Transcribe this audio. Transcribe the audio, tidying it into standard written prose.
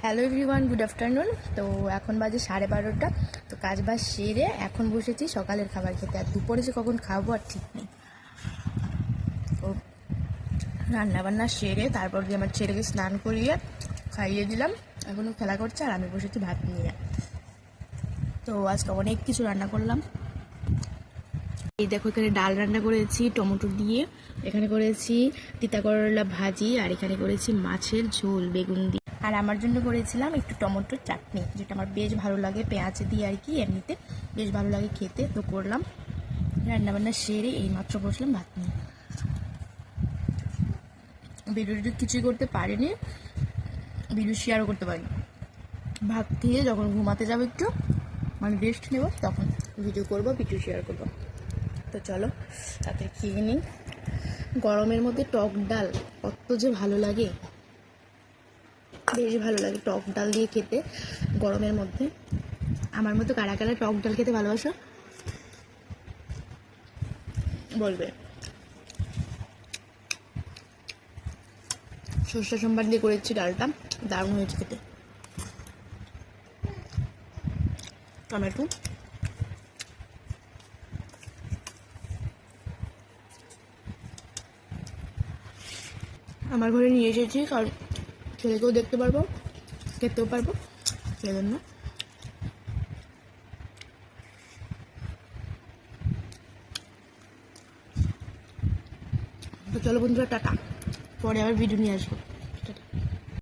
Hello everyone, good afternoon. তো এখন বাজে 12:30। তো কাজ বাজ সেরে এখন বসেছি সকালের খাবার খেতে। আর দুপুরে যে কখন খাবো আর ঠিক নেই। তো রান্নাবান্না সেরে তারপর দিয়ে আমার ছেলেকে স্নান করিয়ে খাইয়ে দিলাম। এখনও খেলা করছে আর আমি বসেছি ভাত নিয়ে। তো আজকে অনেক কিছু রান্না করলাম। এই দেখো, এখানে ডাল রান্না করেছি টমেটো দিয়ে, এখানে করেছি তিতা করলা ভাজি, আর এখানে করেছি মাছের ঝোল বেগুন দিয়ে। আর আমার জন্য করেছিলাম একটু টমেটোর চাটনি, যেটা আমার বেশ ভালো লাগে পেঁয়াজ দিয়ে আর কি, এমনিতে বেশ ভালো লাগে খেতে। তো করলাম রান্নাবান্না সেরে এইমাত্র বসলাম ভাত নিয়ে। ভিডিওটা কিছুই করতে পারিনি, ভিডিও শেয়ারও করতে পারিনি। ভাত খেয়ে যখন ঘুমাতে যাবো একটু মানে রেস্ট নেব, তখন ভিডিও করব, ভিডিও শেয়ার করব। তো চলো তাতে খেয়ে নিই। গরমের মধ্যে টক ডাল কত যে ভালো লাগে, বেশ ভালো লাগে টক ডাল দিয়ে খেতে গরমের মধ্যে। আমার মতো কারা কারা টক ডাল খেতে ভালোবাসো বলবে। সর্ষে সোমবার দিয়ে করেছি ডালটা, দারুণ হয়েছে খেতে। টমেটো, আমার ঘরে নিয়ে এসেছি কারণ ছেলেকেও দেখতে পারবো, খেতেও পারবো, সেজন্য। তো চলো বন্ধুরা, টাটা, পরে আবার ভিডিও নিয়ে আসবো।